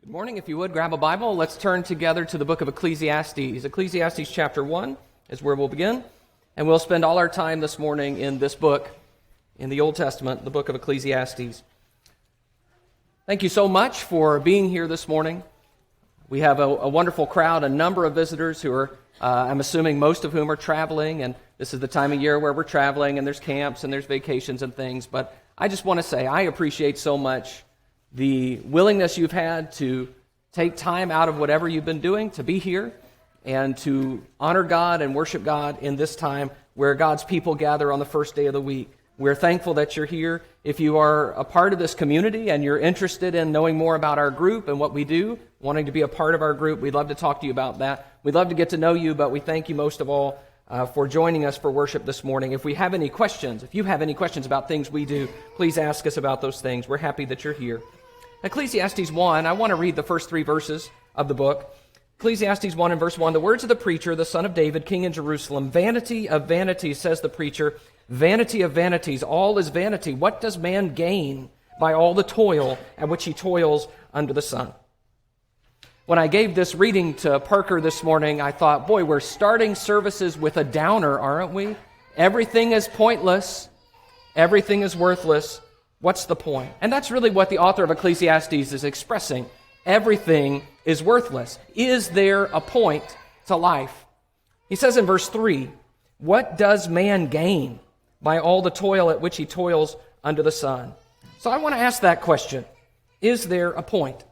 Good morning. If you would, grab a Bible. Let's turn together to the book of Ecclesiastes. Ecclesiastes chapter 1 is where we'll begin. And we'll spend all our time this morning in this book, in the Old Testament, the book of Ecclesiastes. Thank you so much for being here this morning. We have a wonderful crowd, a number of visitors who are, I'm assuming most of whom are traveling. And this is the time of year where we're traveling, and there's camps and there's vacations and things. But I just want to say I appreciate so much the willingness you've had to take time out of whatever you've been doing to be here and to honor God and worship God in this time where God's people gather on the first day of the week. We're thankful that you're here. If you are a part of this community and you're interested in knowing more about our group and what we do, wanting to be a part of our group, we'd love to talk to you about that. We'd love to get to know you, but we thank you most of all for joining us for worship this morning. If you have any questions about things we do, please ask us about those things. We're happy that you're here. Ecclesiastes 1, I want to read the first 3 verses of the book. Ecclesiastes 1 and verse 1, the words of the preacher, the son of David, king in Jerusalem. Vanity of vanities, says the preacher, vanity of vanities, all is vanity. What does man gain by all the toil at which he toils under the sun? When I gave this reading to Parker this morning, I thought, boy, we're starting services with a downer, aren't we? Everything is pointless. Everything is worthless. What's the point? And that's really what the author of Ecclesiastes is expressing. Everything is worthless. Is there a point to life? He says in verse 3, what does man gain by all the toil at which he toils under the sun? So I want to ask that question. Is there a point?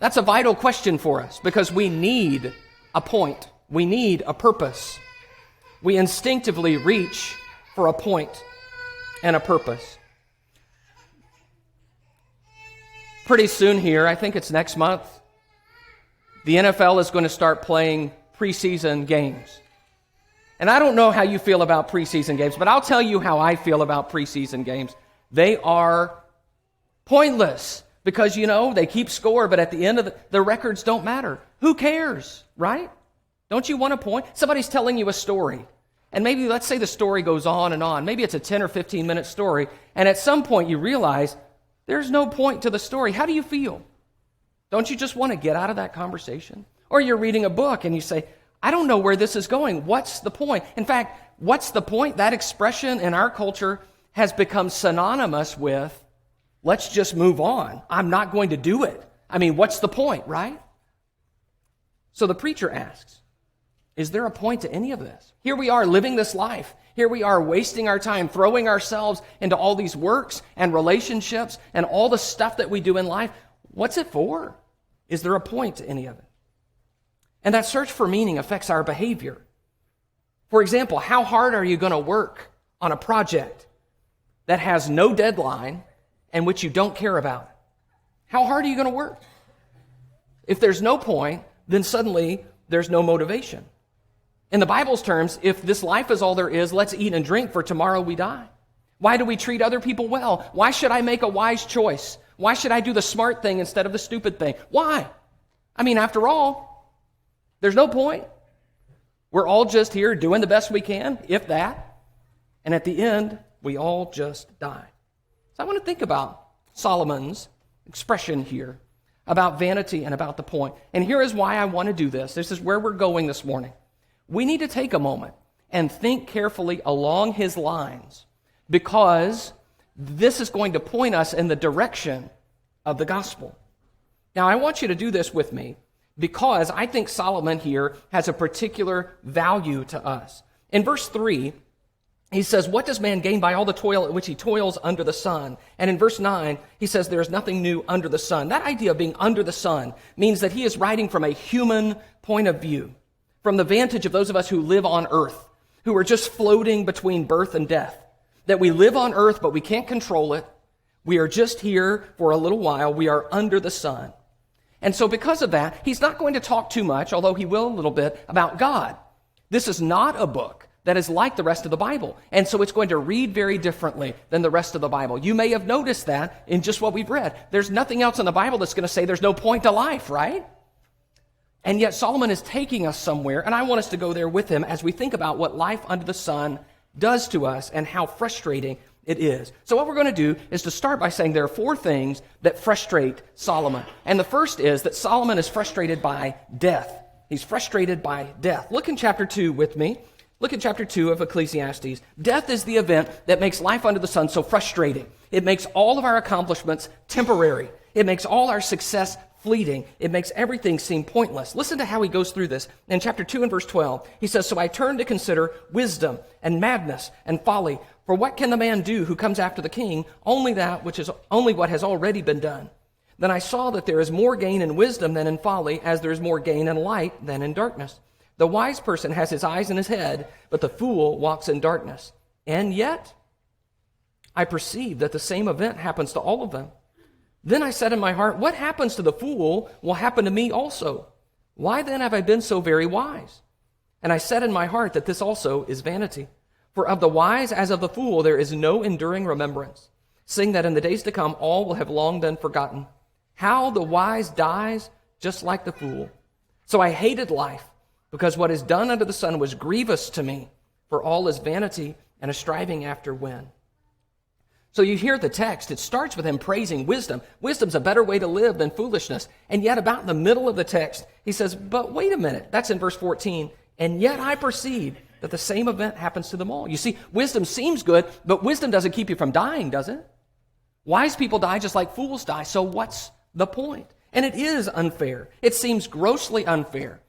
That's a vital question for us because we need a point. We need a purpose. We instinctively reach for a point and a purpose. Pretty soon here, I think it's next month, the NFL is going to start playing preseason games. And I don't know how you feel about preseason games, but I'll tell you how I feel about preseason games. They are pointless because, they keep score, but at the end of the records don't matter. Who cares, right? Don't you want a point? Somebody's telling you a story. And maybe, let's say the story goes on and on. Maybe it's a 10 or 15-minute story. And at some point you realize there's no point to the story. How do you feel? Don't you just want to get out of that conversation? Or you're reading a book and you say, I don't know where this is going. What's the point? In fact, what's the point? That expression in our culture has become synonymous with, let's just move on. I'm not going to do it. I mean, what's the point, right? So the preacher asks, is there a point to any of this? Here we are living this life. Here we are wasting our time, throwing ourselves into all these works and relationships and all the stuff that we do in life. What's it for? Is there a point to any of it? And that search for meaning affects our behavior. For example, how hard are you going to work on a project that has no deadline and which you don't care about? How hard are you going to work? If there's no point, then suddenly there's no motivation. In the Bible's terms, if this life is all there is, let's eat and drink, for tomorrow we die. Why do we treat other people well? Why should I make a wise choice? Why should I do the smart thing instead of the stupid thing? Why? I mean, after all, there's no point. We're all just here doing the best we can, if that. And at the end, we all just die. So I want to think about Solomon's expression here about vanity and about the point. And here is why I want to do this. This is where we're going this morning. We need to take a moment and think carefully along his lines because this is going to point us in the direction of the gospel. Now, I want you to do this with me because I think Solomon here has a particular value to us. In verse 3, he says, what does man gain by all the toil at which he toils under the sun? And in verse 9, he says, there is nothing new under the sun. That idea of being under the sun means that he is writing from a human point of view, from the vantage of those of us who live on earth, who are just floating between birth and death, that we live on earth, but we can't control it. We are just here for a little while. We are under the sun. And so because of that, he's not going to talk too much, although he will a little bit, about God. This is not a book that is like the rest of the Bible. And so it's going to read very differently than the rest of the Bible. You may have noticed that in just what we've read. There's nothing else in the Bible that's going to say there's no point to life, right? And yet Solomon is taking us somewhere, and I want us to go there with him as we think about what life under the sun does to us and how frustrating it is. So what we're going to do is to start by saying there are 4 things that frustrate Solomon. And the first is that Solomon is frustrated by death. He's frustrated by death. Look in chapter 2 with me. Look at chapter 2 of Ecclesiastes. Death is the event that makes life under the sun so frustrating. It makes all of our accomplishments temporary. It makes all our success fleeting. It makes everything seem pointless. Listen to how he goes through this. In chapter 2 and verse 12, he says, "So I turned to consider wisdom and madness and folly. For what can the man do who comes after the king? Only what has already been done. Then I saw that there is more gain in wisdom than in folly, as there is more gain in light than in darkness. The wise person has his eyes in his head, but the fool walks in darkness. And yet I perceive that the same event happens to all of them. Then I said in my heart, what happens to the fool will happen to me also. Why then have I been so very wise? And I said in my heart that this also is vanity. For of the wise as of the fool there is no enduring remembrance, seeing that in the days to come all will have long been forgotten. How the wise dies just like the fool. So I hated life, because what is done under the sun was grievous to me, for all is vanity and a striving after wind." So you hear the text. It starts with him praising wisdom. Wisdom's a better way to live than foolishness. And yet about in the middle of the text, he says, but wait a minute. That's in verse 14. And yet I perceive that the same event happens to them all. You see, wisdom seems good, but wisdom doesn't keep you from dying, does it? Wise people die just like fools die. So what's the point? And it is unfair. It seems grossly unfair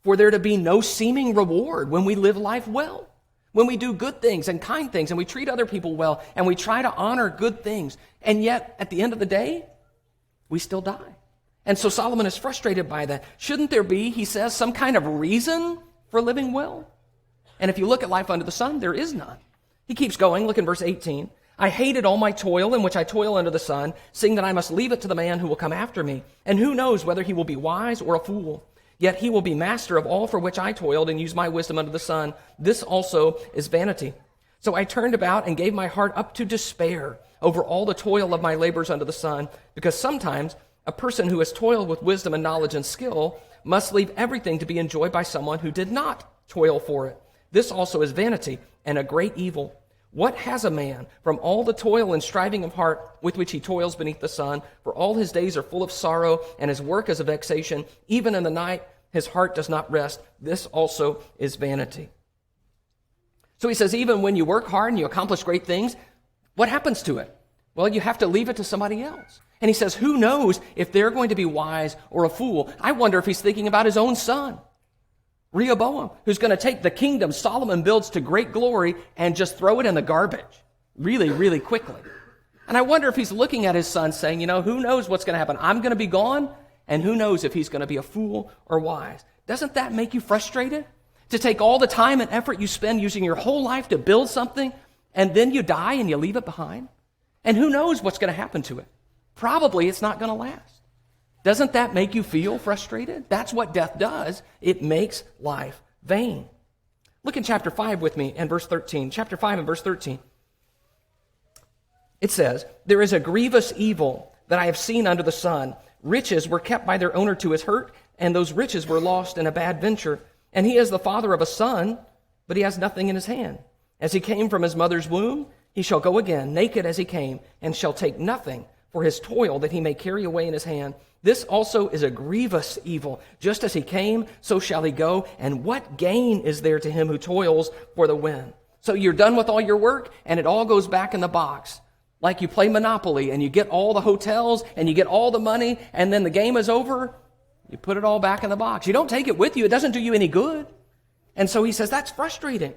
for there to be no seeming reward when we live life well. When we do good things and kind things and we treat other people well and we try to honor good things. And yet, at the end of the day, we still die. And so Solomon is frustrated by that. Shouldn't there be, he says, some kind of reason for living well? And if you look at life under the sun, there is none. He keeps going. Look in verse 18. I hated all my toil in which I toil under the sun, seeing that I must leave it to the man who will come after me. And who knows whether he will be wise or a fool? Yet he will be master of all for which I toiled and used my wisdom under the sun. This also is vanity. So I turned about and gave my heart up to despair over all the toil of my labors under the sun, because sometimes a person who has toiled with wisdom and knowledge and skill must leave everything to be enjoyed by someone who did not toil for it. This also is vanity and a great evil. What has a man from all the toil and striving of heart with which he toils beneath the sun? For all his days are full of sorrow, and his work is a vexation. Even in the night his heart does not rest. This also is vanity. So he says, even when you work hard and you accomplish great things, what happens to it? Well, you have to leave it to somebody else. And he says, who knows if they're going to be wise or a fool? I wonder if he's thinking about his own son, Rehoboam, who's going to take the kingdom Solomon builds to great glory and just throw it in the garbage really, really quickly. And I wonder if he's looking at his son saying, who knows what's going to happen? I'm going to be gone, and who knows if he's going to be a fool or wise. Doesn't that make you frustrated? To take all the time and effort you spend using your whole life to build something, and then you die and you leave it behind? And who knows what's going to happen to it? Probably it's not going to last. Doesn't that make you feel frustrated? That's what death does. It makes life vain. Look in chapter 5 with me and verse 13. Chapter 5 and verse 13. It says, there is a grievous evil that I have seen under the sun. Riches were kept by their owner to his hurt, and those riches were lost in a bad venture. And he is the father of a son, but he has nothing in his hand. As he came from his mother's womb, he shall go again, naked as he came, and shall take nothing for his toil that he may carry away in his hand. This also is a grievous evil. Just as he came, so shall he go. And what gain is there to him who toils for the wind? So you're done with all your work, and it all goes back in the box. Like you play Monopoly, and you get all the hotels, and you get all the money, and then the game is over. You put it all back in the box. You don't take it with you. It doesn't do you any good. And so he says that's frustrating.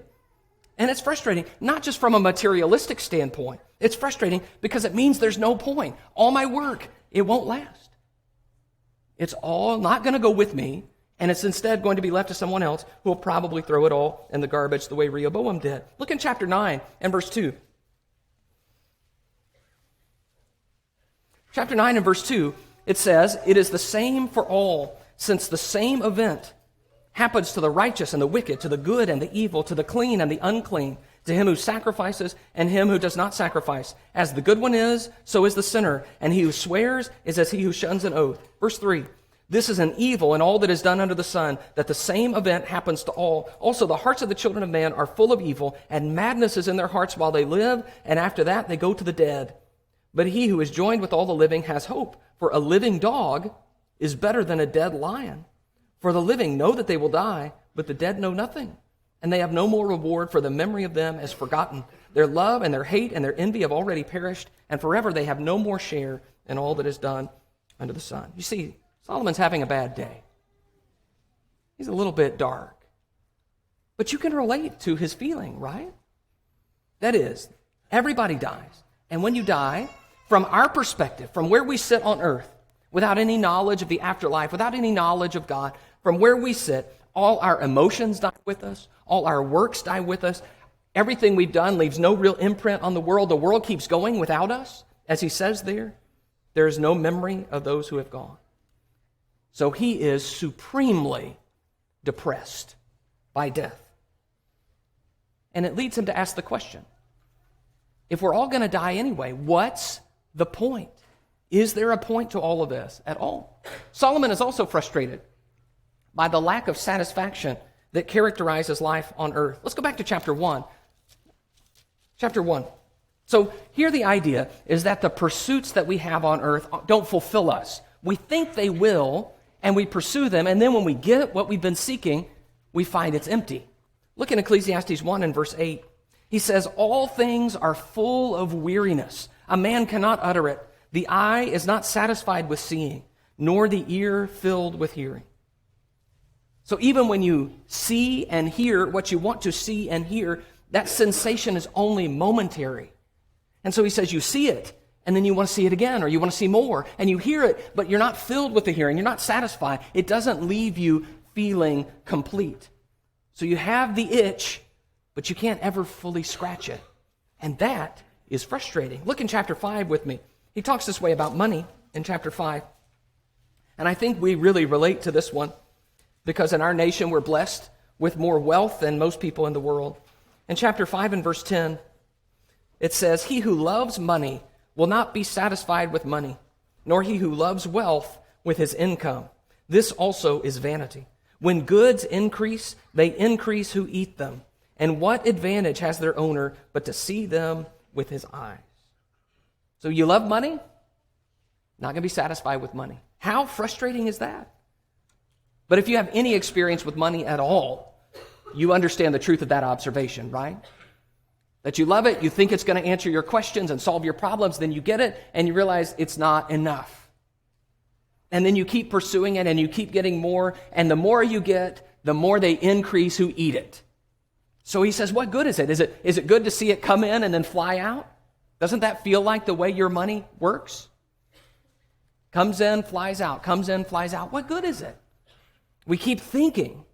And it's frustrating, not just from a materialistic standpoint. It's frustrating because it means there's no point. All my work, it won't last. It's all not going to go with me, and it's instead going to be left to someone else who will probably throw it all in the garbage the way Rehoboam did. Look in chapter 9 and verse 2. Chapter 9 and verse 2, it says, it is the same for all, since the same event happens to the righteous and the wicked, to the good and the evil, to the clean and the unclean, to him who sacrifices and him who does not sacrifice. As the good one is, so is the sinner, and he who swears is as he who shuns an oath. Verse 3, This is an evil in all that is done under the sun, that the same event happens to all. Also, the hearts of the children of man are full of evil, and madness is in their hearts while they live, and after that they go to the dead. But he who is joined with all the living has hope, for a living dog is better than a dead lion. For the living know that they will die, but the dead know nothing, and they have no more reward, for the memory of them is forgotten. Their love and their hate and their envy have already perished, and forever they have no more share in all that is done under the sun. You see, Solomon's having a bad day. He's a little bit dark. But you can relate to his feeling, right? That is, everybody dies. And when you die, from our perspective, from where we sit on earth, without any knowledge of the afterlife, without any knowledge of God, from where we sit, all our emotions die with us, all our works die with us. Everything we've done leaves no real imprint on the world. The world keeps going without us. As he says there is no memory of those who have gone. So he is supremely depressed by death. And it leads him to ask the question, if we're all going to die anyway, what's the point? Is there a point to all of this at all? Solomon is also frustrated by the lack of satisfaction that characterizes life on earth. Let's go back to chapter 1. Chapter 1. So here the idea is that the pursuits that we have on earth don't fulfill us. We think they will, and we pursue them, and then when we get what we've been seeking, we find it's empty. Look in Ecclesiastes 1 and verse 8. He says, all things are full of weariness. A man cannot utter it. The eye is not satisfied with seeing, nor the ear filled with hearing. So even when you see and hear what you want to see and hear, that sensation is only momentary. And so he says you see it, and then you want to see it again, or you want to see more, and you hear it, but you're not filled with the hearing. You're not satisfied. It doesn't leave you feeling complete. So you have the itch, but you can't ever fully scratch it. And that is frustrating. Look in chapter 5 with me. He talks this way about money in chapter 5. And I think we really relate to this one because in our nation we're blessed with more wealth than most people in the world. In chapter 5 and verse 10, it says, he who loves money will not be satisfied with money, nor he who loves wealth with his income. This also is vanity. When goods increase, they increase who eat them. And what advantage has their owner but to see them with his eyes? So you love money? Not going to be satisfied with money. How frustrating is that? But if you have any experience with money at all, you understand the truth of that observation, right? That you love it, you think it's going to answer your questions and solve your problems, then you get it and you realize it's not enough. And then you keep pursuing it and you keep getting more, and the more you get, the more they increase who eat it. So he says, what good is it? Is it good to see it come in and then fly out? Doesn't that feel like the way your money works? Comes in, flies out, comes in, flies out. What good is it? We keep thinking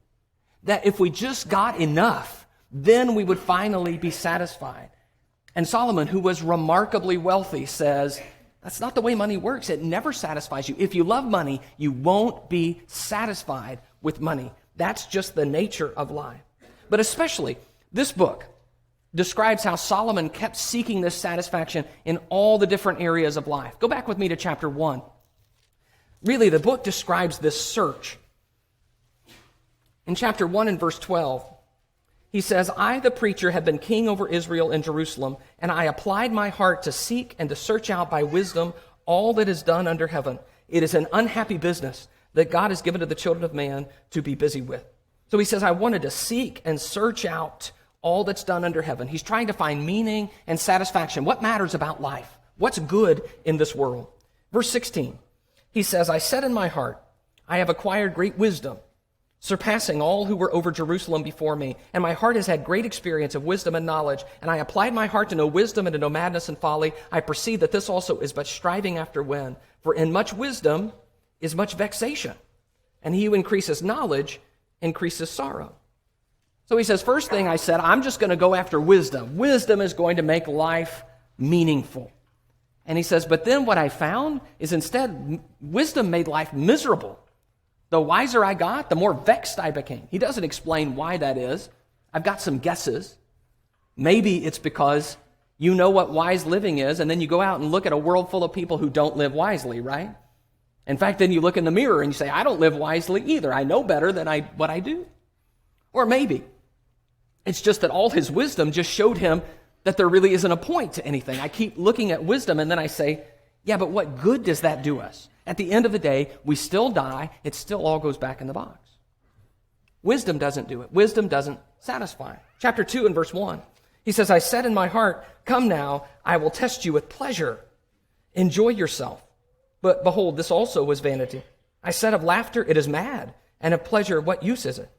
that if we just got enough, then we would finally be satisfied. And Solomon, who was remarkably wealthy, says, that's not the way money works. It never satisfies you. If you love money, you won't be satisfied with money. That's just the nature of life. But especially, this book describes how Solomon kept seeking this satisfaction in all the different areas of life. Go back with me to chapter 1. Really, the book describes this search. In chapter 1 and verse 12, he says, I, the preacher, have been king over Israel and Jerusalem, and I applied my heart to seek and to search out by wisdom all that is done under heaven. It is an unhappy business that God has given to the children of man to be busy with. So he says, I wanted to seek and search out all that's done under heaven. He's trying to find meaning and satisfaction. What matters about life? What's good in this world? Verse 16, he says, I said in my heart, I have acquired great wisdom, surpassing all who were over Jerusalem before me. And my heart has had great experience of wisdom and knowledge. And I applied my heart to know wisdom and to know madness and folly. I perceive that this also is but striving after wind. For in much wisdom is much vexation. And he who increases knowledge increases sorrow. So he says, first thing I said, I'm just going to go after wisdom. Wisdom is going to make life meaningful. And he says, but then what I found is instead, wisdom made life miserable. The wiser I got, the more vexed I became. He doesn't explain why that is. I've got some guesses. Maybe it's because you know what wise living is, and then you go out and look at a world full of people who don't live wisely, right? In fact, then you look in the mirror and you say, I don't live wisely either. I know better than what I do. Or maybe it's just that all his wisdom just showed him that there really isn't a point to anything. I keep looking at wisdom and then I say, yeah, but what good does that do us? At the end of the day, we still die. It still all goes back in the box. Wisdom doesn't do it. Wisdom doesn't satisfy. Chapter 2 and verse 1, he says, I said in my heart, come now, I will test you with pleasure. Enjoy yourself. But behold, this also was vanity. I said of laughter, it is mad, and of pleasure, what use is it?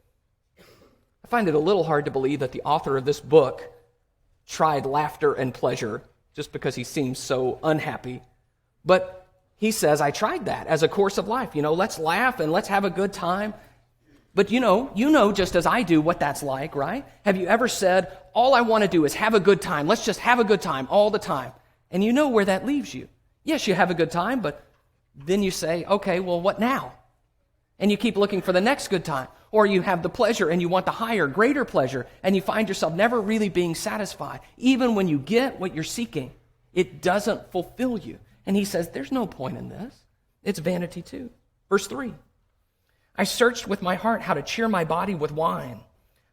I find it a little hard to believe that the author of this book tried laughter and pleasure just because he seems so unhappy. But he says, I tried that as a course of life. Let's laugh and let's have a good time. But you know just as I do what that's like, right? Have you ever said, all I want to do is have a good time. Let's just have a good time all the time. And you know where that leaves you. Yes, you have a good time, but then you say, okay, well, what now? And you keep looking for the next good time. Or you have the pleasure and you want the higher, greater pleasure, and you find yourself never really being satisfied. Even when you get what you're seeking, it doesn't fulfill you. And he says, there's no point in this. It's vanity too. Verse 3, I searched with my heart how to cheer my body with wine.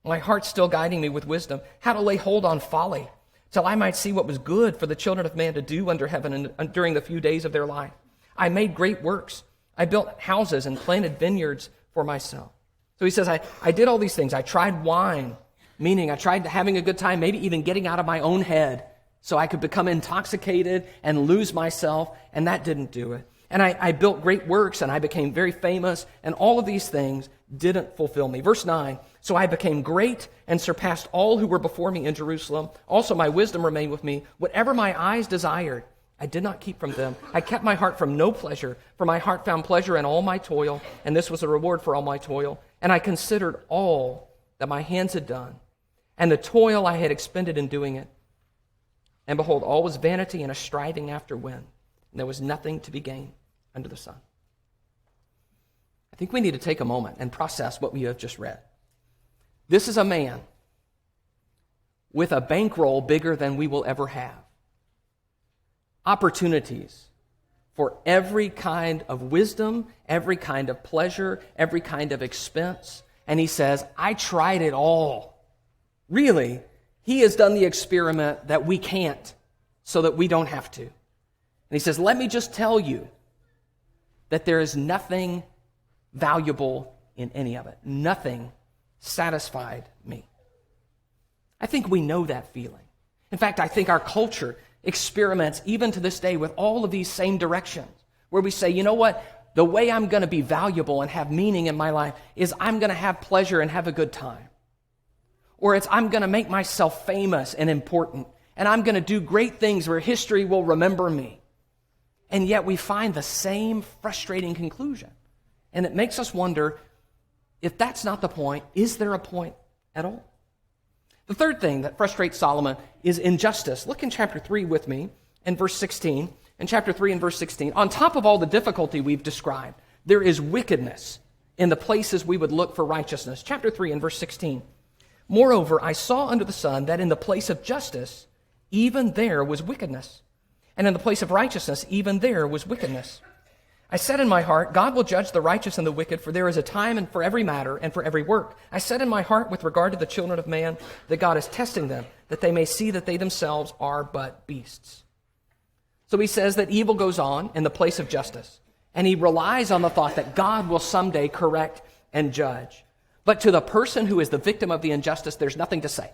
My heart still guiding me with wisdom, how to lay hold on folly, till I might see what was good for the children of man to do under heaven and during the few days of their life. I made great works. I built houses and planted vineyards for myself. So he says, I did all these things. I tried wine, meaning I tried having a good time, maybe even getting out of my own head so I could become intoxicated and lose myself, and that didn't do it. And I built great works, and I became very famous, and all of these things didn't fulfill me. Verse 9, so I became great and surpassed all who were before me in Jerusalem. Also my wisdom remained with me. Whatever my eyes desired, I did not keep from them. I kept my heart from no pleasure, for my heart found pleasure in all my toil, and this was a reward for all my toil. And I considered all that my hands had done, and the toil I had expended in doing it. And behold, all was vanity and a striving after wind, and there was nothing to be gained under the sun. I think we need to take a moment and process what we have just read. This is a man with a bankroll bigger than we will ever have. Opportunities for every kind of wisdom, every kind of pleasure, every kind of expense. And he says, I tried it all. Really, he has done the experiment that we can't so that we don't have to. And he says, let me just tell you that there is nothing valuable in any of it. Nothing satisfied me. I think we know that feeling. In fact, I think our culture experiments even to this day with all of these same directions where we say, you know what, the way I'm going to be valuable and have meaning in my life is I'm going to have pleasure and have a good time. Or it's I'm going to make myself famous and important, and I'm going to do great things where history will remember me. And yet we find the same frustrating conclusion. And it makes us wonder, if that's not the point, is there a point at all? The third thing that frustrates Solomon is injustice. Look in chapter 3 with me in verse 16. In chapter 3 and verse 16, on top of all the difficulty we've described, there is wickedness in the places we would look for righteousness. Chapter 3 and verse 16. Moreover, I saw under the sun that in the place of justice, even there was wickedness. And in the place of righteousness, even there was wickedness. I said in my heart, God will judge the righteous and the wicked, for there is a time and for every matter and for every work. I said in my heart with regard to the children of man that God is testing them, that they may see that they themselves are but beasts. So he says that evil goes on in the place of justice, and he relies on the thought that God will someday correct and judge. But to the person who is the victim of the injustice, there's nothing to say.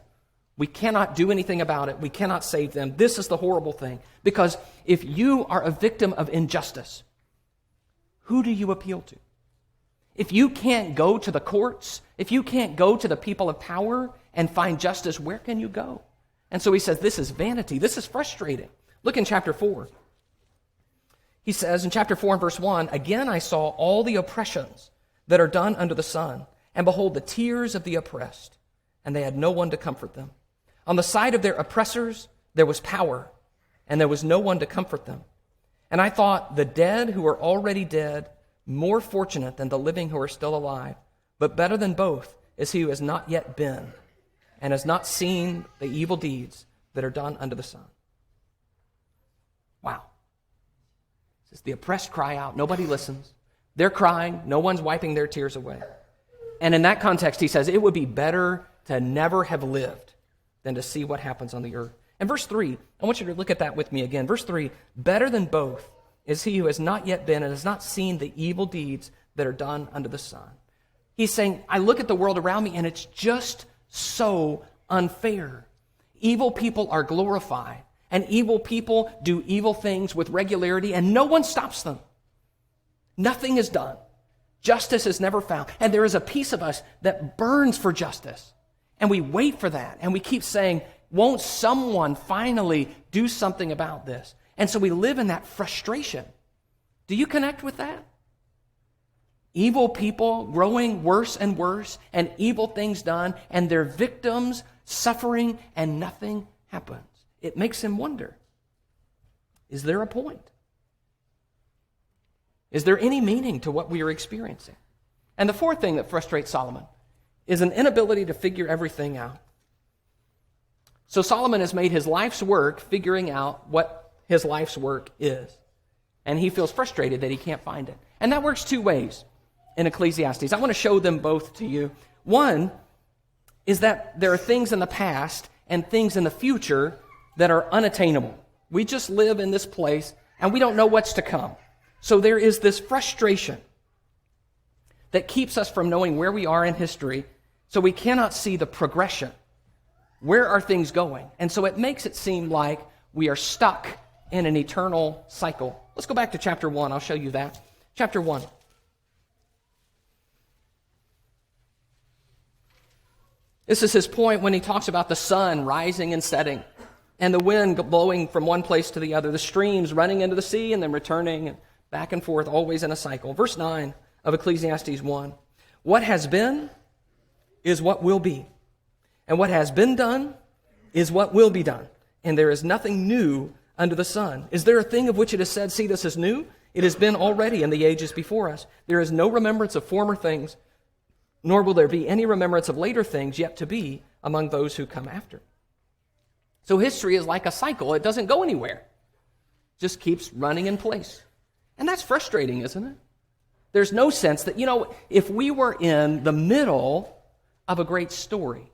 We cannot do anything about it. We cannot save them. This is the horrible thing, because if you are a victim of injustice, who do you appeal to? If you can't go to the courts, if you can't go to the people of power and find justice, where can you go? And so he says, this is vanity. This is frustrating. Look in chapter 4. He says in chapter 4 and verse 1, again I saw all the oppressions that are done under the sun, and behold, the tears of the oppressed, and they had no one to comfort them. On the side of their oppressors there was power, and there was no one to comfort them. And I thought, the dead who are already dead, more fortunate than the living who are still alive, but better than both is he who has not yet been, and has not seen the evil deeds that are done under the sun. Wow. says, the oppressed cry out, nobody listens. They're crying, no one's wiping their tears away. And in that context, he says, it would be better to never have lived than to see what happens on the earth. And verse 3, I want you to look at that with me again. Verse 3, better than both is he who has not yet been and has not seen the evil deeds that are done under the sun. He's saying, I look at the world around me and it's just so unfair. Evil people are glorified, and evil people do evil things with regularity, and no one stops them. Nothing is done. Justice is never found. And there is a piece of us that burns for justice. And we wait for that. And we keep saying, won't someone finally do something about this? And so we live in that frustration. Do you connect with that? Evil people growing worse and worse, and evil things done, and their victims suffering, and nothing happens. It makes him wonder, is there a point? Is there any meaning to what we are experiencing? And the fourth thing that frustrates Solomon is an inability to figure everything out. So Solomon has made his life's work figuring out what his life's work is. And he feels frustrated that he can't find it. And that works two ways in Ecclesiastes. I want to show them both to you. One is that there are things in the past and things in the future that are unattainable. We just live in this place and we don't know what's to come. So there is this frustration that keeps us from knowing where we are in history, so we cannot see the progression. Where are things going? And so it makes it seem like we are stuck in an eternal cycle. Let's go back to chapter 1. I'll show you that. Chapter 1. This is his point when he talks about the sun rising and setting, and the wind blowing from one place to the other, the streams running into the sea and then returning, and back and forth, always in a cycle. Verse 9 of Ecclesiastes 1. What has been is what will be, and what has been done is what will be done, and there is nothing new under the sun. Is there a thing of which it is said, see, this is new? It has been already in the ages before us. There is no remembrance of former things, nor will there be any remembrance of later things yet to be among those who come after. So history is like a cycle. It doesn't go anywhere. It just keeps running in place. And that's frustrating, isn't it? There's no sense that, if we were in the middle of a great story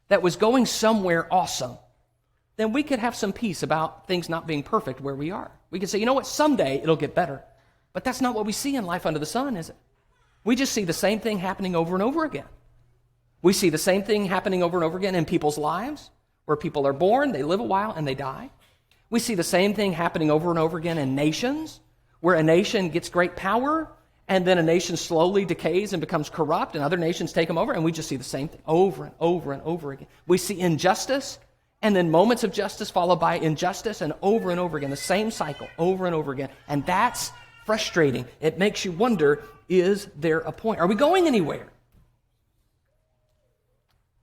that was going somewhere awesome, then we could have some peace about things not being perfect where we are. We could say, you know what, someday it'll get better. But that's not what we see in life under the sun, is it? We just see the same thing happening over and over again. We see the same thing happening over and over again in people's lives, where people are born, they live a while, and they die. We see the same thing happening over and over again in nations, where a nation gets great power, and then a nation slowly decays and becomes corrupt, and other nations take them over, and we just see the same thing over and over and over again. We see injustice, and then moments of justice followed by injustice, and over again, the same cycle, over and over again. And that's frustrating. It makes you wonder, is there a point? Are we going anywhere?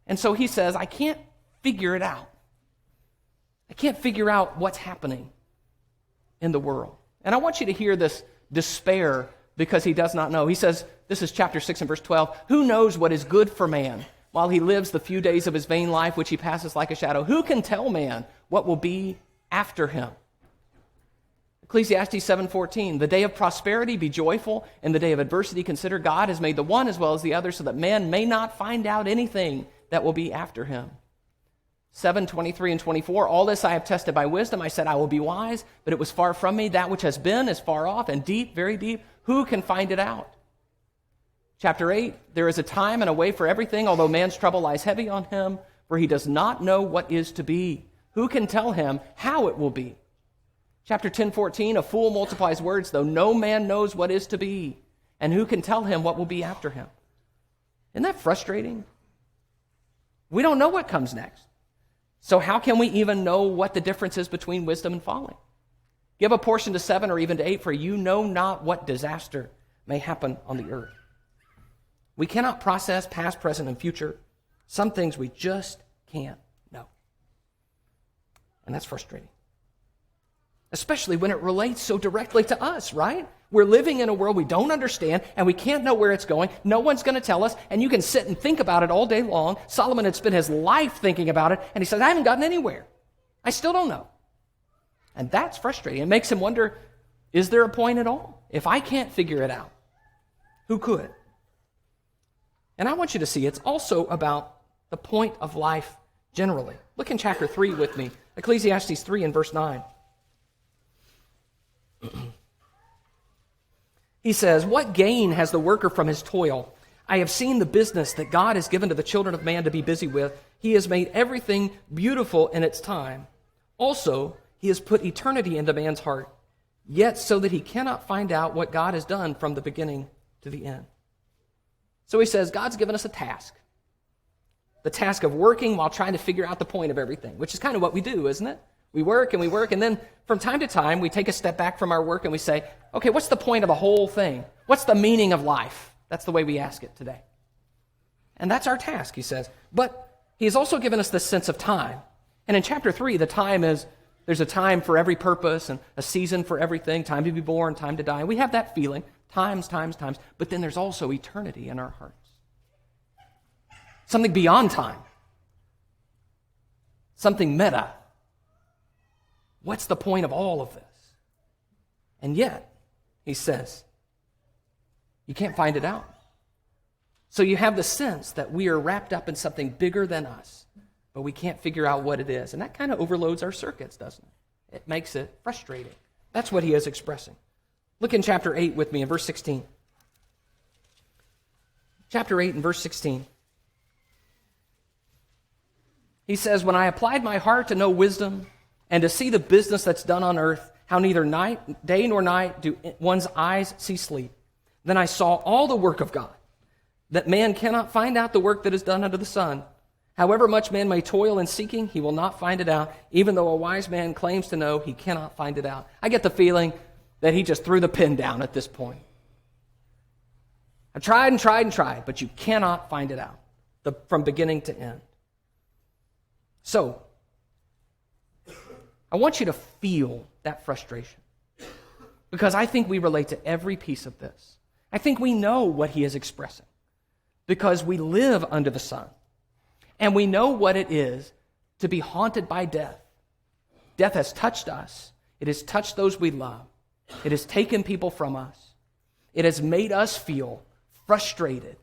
And so he says, I can't figure it out. I can't figure out what's happening in the world. And I want you to hear this despair because he does not know. He says, this is chapter 6 and verse 12, who knows what is good for man while he lives the few days of his vain life which he passes like a shadow? Who can tell man what will be after him? Ecclesiastes 7:14, the day of prosperity be joyful, and the day of adversity consider God has made the one as well as the other, so that man may not find out anything that will be after him. 7:23 and 24, all this I have tested by wisdom. I said I will be wise, but it was far from me. That which has been is far off and deep, very deep. Who can find it out? Chapter 8, there is a time and a way for everything, although man's trouble lies heavy on him, for he does not know what is to be. Who can tell him how it will be? Chapter 10:14, a fool multiplies words, though no man knows what is to be. And who can tell him what will be after him? Isn't that frustrating? We don't know what comes next. So how can we even know what the difference is between wisdom and folly? Give a portion to 7 or even to 8, for you know not what disaster may happen on the earth. We cannot process past, present, and future. Some things we just can't know. And that's frustrating. Especially when it relates so directly to us, right? We're living in a world we don't understand, and we can't know where it's going. No one's going to tell us, and you can sit and think about it all day long. Solomon had spent his life thinking about it, and he says, I haven't gotten anywhere. I still don't know. And that's frustrating. It makes him wonder, Is there a point at all? If I can't figure it out, who could? And I want you to see it's also about the point of life generally. Look in chapter 3 with me, Ecclesiastes 3 and verse 9. He says, "What gain has the worker from his toil? I have seen the business that God has given to the children of man to be busy with. He has made everything beautiful in its time. Also, he has put eternity into man's heart, yet so that he cannot find out what God has done from the beginning to the end." So he says, God's given us a task. The task of working while trying to figure out the point of everything, which is kind of what we do, isn't it? We work, and then from time to time, we take a step back from our work and we say, okay, what's the point of the whole thing? What's the meaning of life? That's the way we ask it today. And that's our task, he says. But he has also given us this sense of time. And in chapter 3, the time is, there's a time for every purpose and a season for everything, time to be born, time to die. We have that feeling, times. But then there's also eternity in our hearts. Something beyond time. Something meta. What's the point of all of this? And yet, he says, you can't find it out. So you have the sense that we are wrapped up in something bigger than us, but we can't figure out what it is. And that kind of overloads our circuits, doesn't it? It makes it frustrating. That's what he is expressing. Look in chapter 8 with me in verse 16. Chapter 8 and verse 16. He says, "When I applied my heart to know wisdom and to see the business that's done on earth, how neither day nor night do one's eyes see sleep, then I saw all the work of God, that man cannot find out the work that is done under the sun. However much man may toil in seeking, he will not find it out. Even though a wise man claims to know, he cannot find it out." I get the feeling that he just threw the pen down at this point. I tried, but you cannot find it out from beginning to end. So, I want you to feel that frustration, because I think we relate to every piece of this. I think we know what he is expressing, because we live under the sun, and we know what it is to be haunted by death. Death has touched us. It has touched those we love. It has taken people from us. It has made us feel frustrated,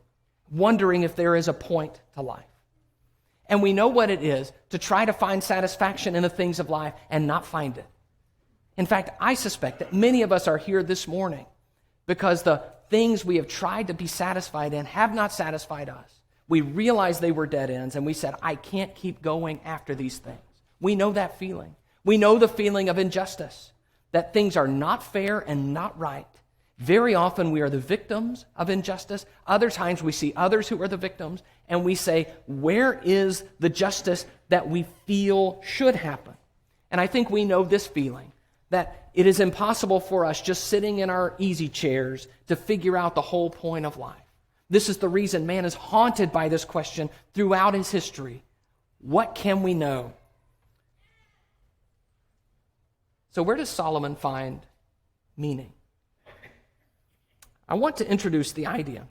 wondering if there is a point to life. And we know what it is to try to find satisfaction in the things of life and not find it. In fact, I suspect that many of us are here this morning because the things we have tried to be satisfied in have not satisfied us. We realized they were dead ends, and we said, I can't keep going after these things. We know that feeling. We know the feeling of injustice, that things are not fair and not right. Very often we are the victims of injustice. Other times we see others who are the victims, and we say, where is the justice that we feel should happen? And I think we know this feeling, that it is impossible for us just sitting in our easy chairs to figure out the whole point of life. This is the reason man is haunted by this question throughout his history. What can we know? So where does Solomon find meaning? I want to introduce the idea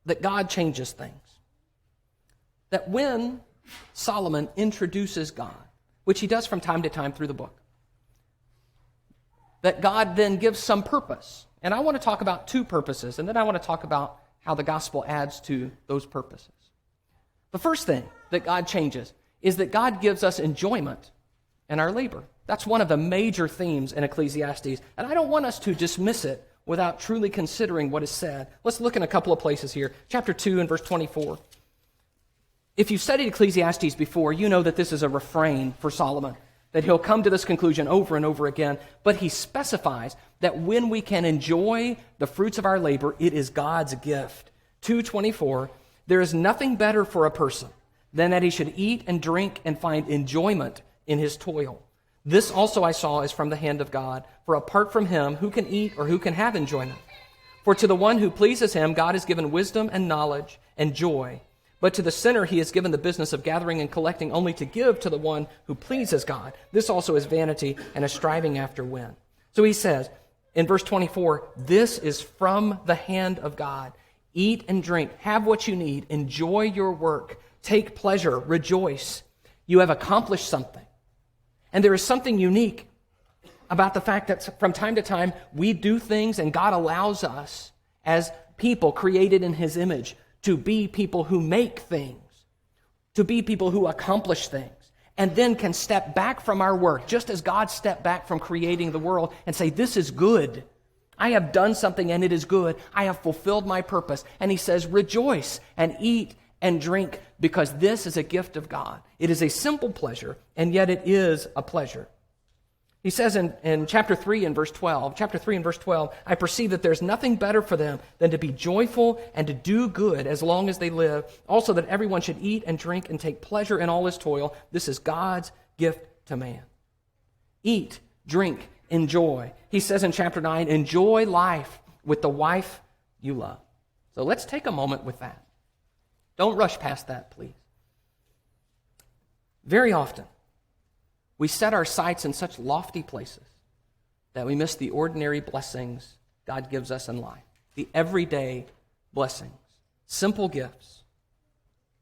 that God changes things. That when Solomon introduces God, which he does from time to time through the book, that God then gives some purpose. And I want to talk about two purposes, and then I want to talk about how the gospel adds to those purposes. The first thing that God changes is that God gives us enjoyment in our labor. That's one of the major themes in Ecclesiastes, and I don't want us to dismiss it without truly considering what is said. Let's look in a couple of places here. Chapter 2 and verse 24. If you've studied Ecclesiastes before, you know that this is a refrain for Solomon, that he'll come to this conclusion over and over again, but he specifies that when we can enjoy the fruits of our labor, it is God's gift. 2:24, there is nothing better for a person than that he should eat and drink and find enjoyment in his toil. This also I saw is from the hand of God, for apart from him, who can eat or who can have enjoyment? For to the one who pleases him, God has given wisdom and knowledge and joy. But to the sinner he has given the business of gathering and collecting only to give to the one who pleases God. This also is vanity and a striving after wind. So he says in verse 24, this is from the hand of God. Eat and drink, have what you need, enjoy your work, take pleasure, rejoice. You have accomplished something. And there is something unique about the fact that from time to time we do things and God allows us as people created in His image to be people who make things, to be people who accomplish things, and then can step back from our work, just as God stepped back from creating the world and say, this is good. I have done something and it is good. I have fulfilled my purpose. And He says, rejoice and eat and drink, because this is a gift of God. It is a simple pleasure, and yet it is a pleasure. He says in chapter 3 and verse 12, I perceive that there's nothing better for them than to be joyful and to do good as long as they live. Also that everyone should eat and drink and take pleasure in all his toil. This is God's gift to man. Eat, drink, enjoy. He says in chapter 9, enjoy life with the wife you love. So let's take a moment with that. Don't rush past that, please. Very often, we set our sights in such lofty places that we miss the ordinary blessings God gives us in life, the everyday blessings, simple gifts,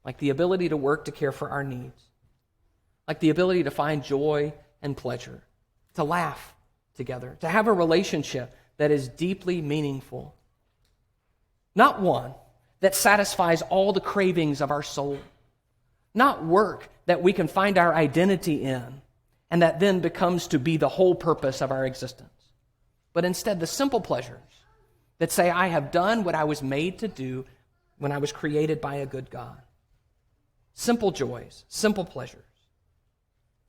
like the ability to work to care for our needs, like the ability to find joy and pleasure, to laugh together, to have a relationship that is deeply meaningful. Not one that satisfies all the cravings of our soul, not work that we can find our identity in, and that then becomes to be the whole purpose of our existence. But instead, the simple pleasures that say, I have done what I was made to do when I was created by a good God. Simple joys, simple pleasures.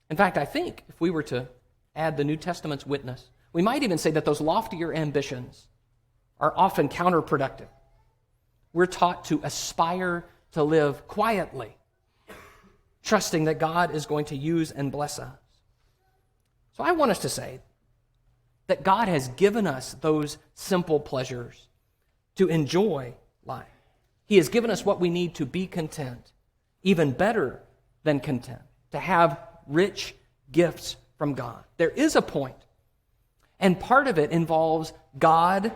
In fact, I think if we were to add the New Testament's witness, we might even say that those loftier ambitions are often counterproductive. We're taught to aspire to live quietly, trusting that God is going to use and bless us. So I want us to say that God has given us those simple pleasures to enjoy life. He has given us what we need to be content, even better than content, to have rich gifts from God. There is a point, and part of it involves God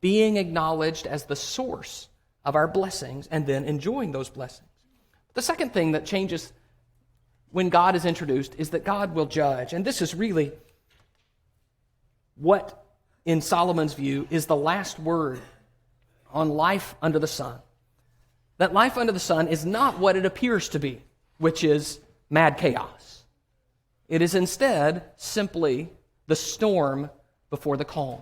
being acknowledged as the source of our blessings and then enjoying those blessings. The second thing that changes when God is introduced is that God will judge. And this is really what, in Solomon's view, is the last word on life under the sun. That life under the sun is not what it appears to be, which is mad chaos. It is instead simply the storm before the calm,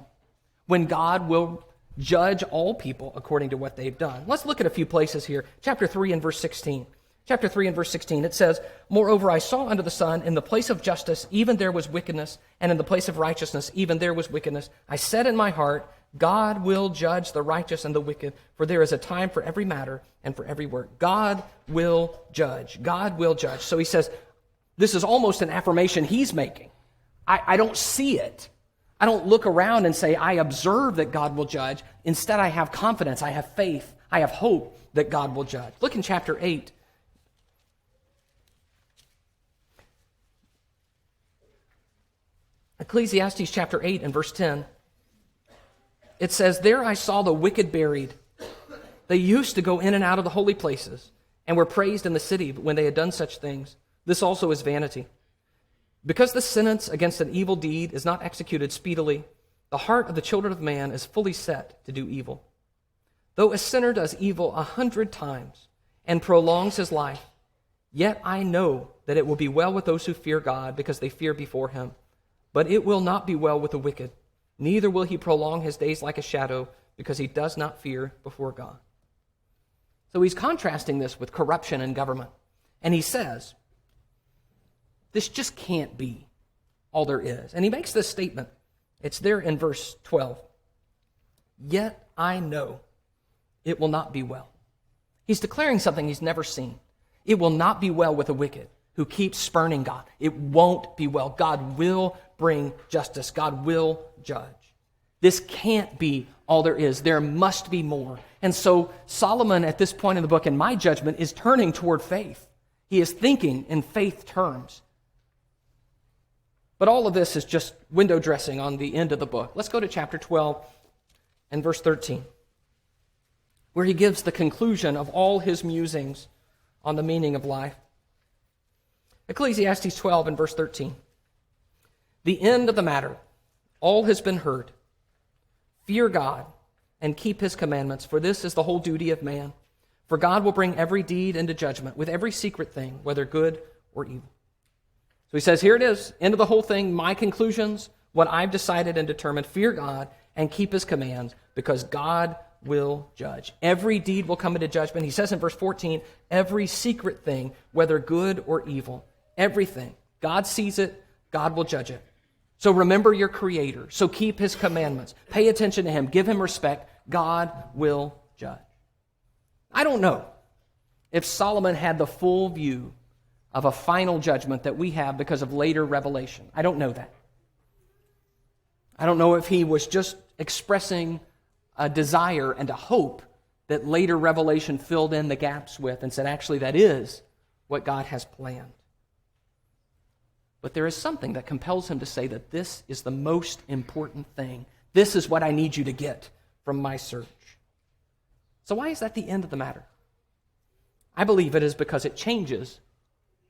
when God will judge all people according to what they've done. Let's look at a few places here. Chapter 3 and verse 16. Chapter 3 and verse 16, it says, Moreover, I saw under the sun, in the place of justice, even there was wickedness, and in the place of righteousness, even there was wickedness. I said in my heart, God will judge the righteous and the wicked, for there is a time for every matter and for every work. God will judge. God will judge. So he says, this is almost an affirmation he's making. I don't see it. I don't look around and say, I observe that God will judge. Instead, I have confidence, I have faith, I have hope that God will judge. Look in chapter 8. Ecclesiastes chapter 8 and verse 10. It says, There I saw the wicked buried. They used to go in and out of the holy places and were praised in the city when they had done such things. This also is vanity. Because the sentence against an evil deed is not executed speedily, the heart of the children of man is fully set to do evil. Though a sinner does evil 100 times and prolongs his life, yet I know that it will be well with those who fear God, because they fear before him. But it will not be well with the wicked, neither will he prolong his days like a shadow, because he does not fear before God. So he's contrasting this with corruption in government. And he says, this just can't be all there is. And he makes this statement. It's there in verse 12. Yet I know it will not be well. He's declaring something he's never seen. It will not be well with the wicked who keeps spurning God. It won't be well. God will bring justice. God will judge. This can't be all there is. There must be more. And so Solomon, at this point in the book, in my judgment, is turning toward faith. He is thinking in faith terms. But all of this is just window dressing on the end of the book. Let's go to chapter 12 and verse 13, where he gives the conclusion of all his musings on the meaning of life. Ecclesiastes 12 and verse 13. The end of the matter, all has been heard. Fear God and keep his commandments, for this is the whole duty of man. For God will bring every deed into judgment with every secret thing, whether good or evil. So he says, here it is, end of the whole thing, my conclusions, what I've decided and determined. Fear God and keep his commands, because God will judge. Every deed will come into judgment. He says in verse 14, every secret thing, whether good or evil, everything. God sees it, God will judge it. So remember your Creator. So keep his commandments. Pay attention to him. Give him respect. God will judge. I don't know if Solomon had the full view of a final judgment that we have because of later revelation. I don't know that. I don't know if he was just expressing a desire and a hope that later revelation filled in the gaps with and said, actually, that is what God has planned. But there is something that compels him to say that this is the most important thing. This is what I need you to get from my search. So why is that the end of the matter? I believe it is because it changes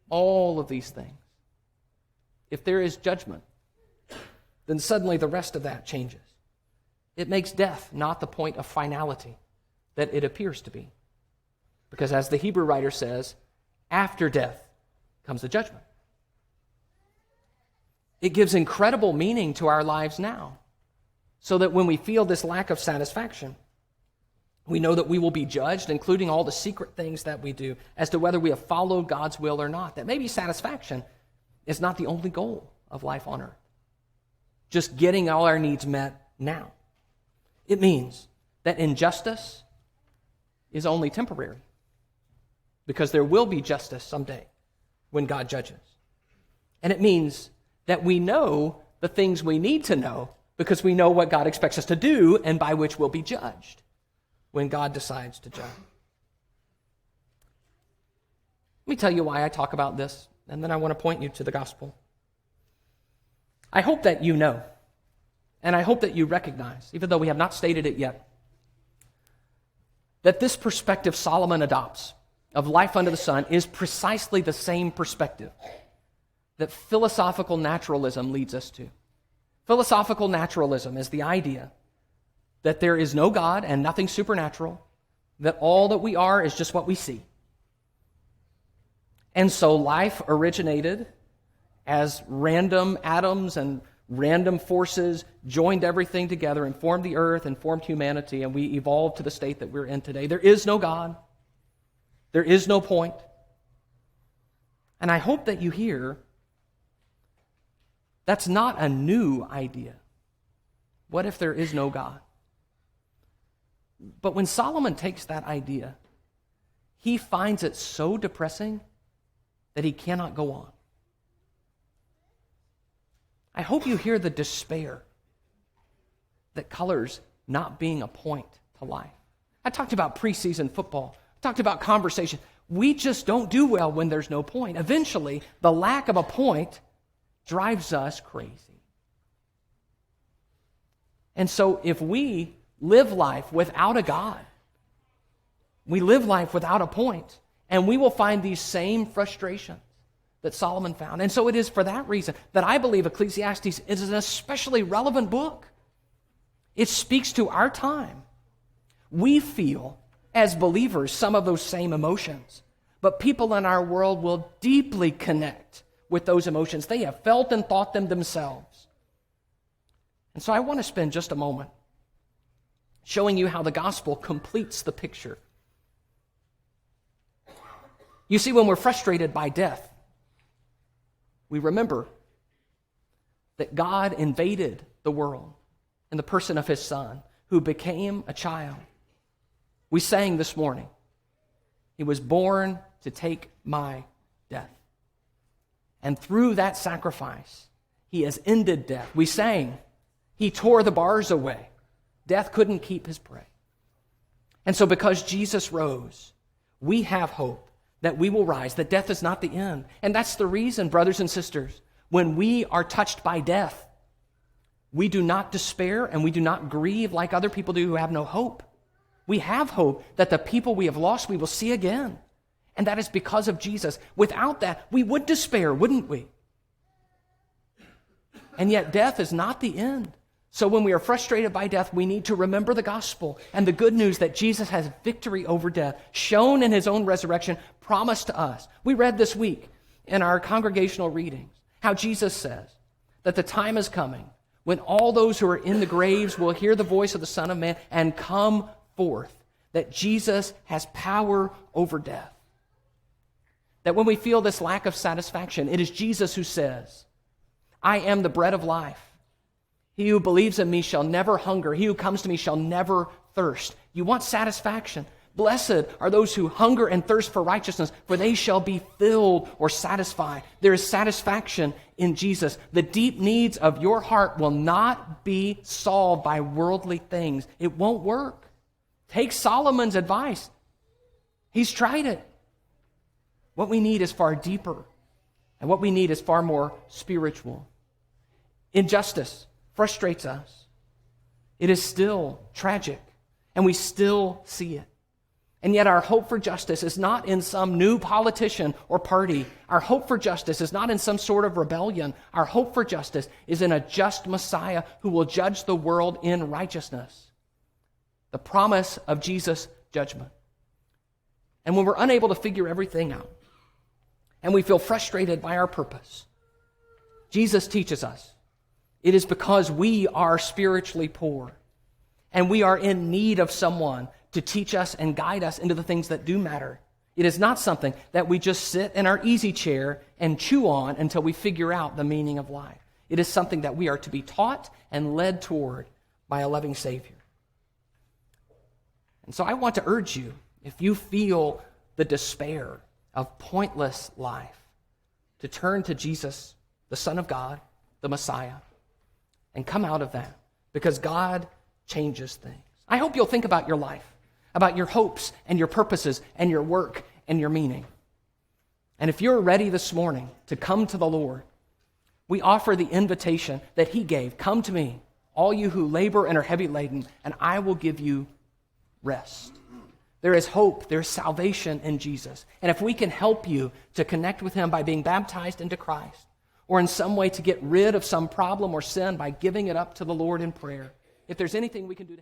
all of these things. If there is judgment, then suddenly the rest of that changes. It makes death not the point of finality that it appears to be. Because as the Hebrew writer says, after death comes the judgment. It gives incredible meaning to our lives now, so that when we feel this lack of satisfaction, we know that we will be judged, including all the secret things that we do, as to whether we have followed God's will or not. That maybe satisfaction is not the only goal of life on earth. Just getting all our needs met now. It means that injustice is only temporary, because there will be justice someday when God judges. And it means that we know the things we need to know because we know what God expects us to do and by which we'll be judged when God decides to judge. Let me tell you why I talk about this, and then I want to point you to the gospel. I hope that you know, and I hope that you recognize, even though we have not stated it yet, that this perspective Solomon adopts of life under the sun is precisely the same perspective that philosophical naturalism leads us to. Philosophical naturalism is the idea that there is no God and nothing supernatural, that all that we are is just what we see. And so life originated as random atoms and random forces joined everything together and formed the earth and formed humanity, and we evolved to the state that we're in today. There is no God. There is no point. And I hope that you hear that's not a new idea. What if there is no God? But when Solomon takes that idea, he finds it so depressing that he cannot go on. I hope you hear the despair that colors not being a point to life. I talked about preseason football. I talked about conversation. We just don't do well when there's no point. Eventually, the lack of a point drives us crazy. And so if we live life without a God, we live life without a point, and we will find these same frustrations that Solomon found. And so it is for that reason that I believe Ecclesiastes is an especially relevant book. It speaks to our time. We feel, as believers, some of those same emotions, but people in our world will deeply connect with those emotions. They have felt and thought them themselves. And so I want to spend just a moment showing you how the gospel completes the picture. You see, when we're frustrated by death, we remember that God invaded the world in the person of his Son, who became a child. We sang this morning, he was born to take my death. And through that sacrifice, he has ended death. We sang, he tore the bars away. Death couldn't keep his prey. And so because Jesus rose, we have hope that we will rise, that death is not the end. And that's the reason, brothers and sisters, when we are touched by death, we do not despair and we do not grieve like other people do who have no hope. We have hope that the people we have lost we will see again. And that is because of Jesus. Without that, we would despair, wouldn't we? And yet death is not the end. So when we are frustrated by death, we need to remember the gospel and the good news that Jesus has victory over death, shown in his own resurrection, promised to us. We read this week in our congregational readings how Jesus says that the time is coming when all those who are in the graves will hear the voice of the Son of Man and come forth, that Jesus has power over death. That when we feel this lack of satisfaction, it is Jesus who says, I am the bread of life. He who believes in me shall never hunger. He who comes to me shall never thirst. You want satisfaction? Blessed are those who hunger and thirst for righteousness, for they shall be filled or satisfied. There is satisfaction in Jesus. The deep needs of your heart will not be solved by worldly things. It won't work. Take Solomon's advice. He's tried it. What we need is far deeper, and what we need is far more spiritual. Injustice frustrates us. It is still tragic, and we still see it. And yet our hope for justice is not in some new politician or party. Our hope for justice is not in some sort of rebellion. Our hope for justice is in a just Messiah who will judge the world in righteousness. The promise of Jesus' judgment. And when we're unable to figure everything out, and we feel frustrated by our purpose, Jesus teaches us it is because we are spiritually poor and we are in need of someone to teach us and guide us into the things that do matter. It is not something that we just sit in our easy chair and chew on until we figure out the meaning of life. It is something that we are to be taught and led toward by a loving Savior. And so I want to urge you, if you feel the despair of pointless life, to turn to Jesus, the Son of God, the Messiah, and come out of that, because God changes things. I hope you'll think about your life, about your hopes and your purposes and your work and your meaning. And if you're ready this morning to come to the Lord, we offer the invitation that he gave. Come to me, all you who labor and are heavy laden, and I will give you rest. There is hope, there is salvation in Jesus. And if we can help you to connect with him by being baptized into Christ, or in some way to get rid of some problem or sin by giving it up to the Lord in prayer, if there's anything we can do to help.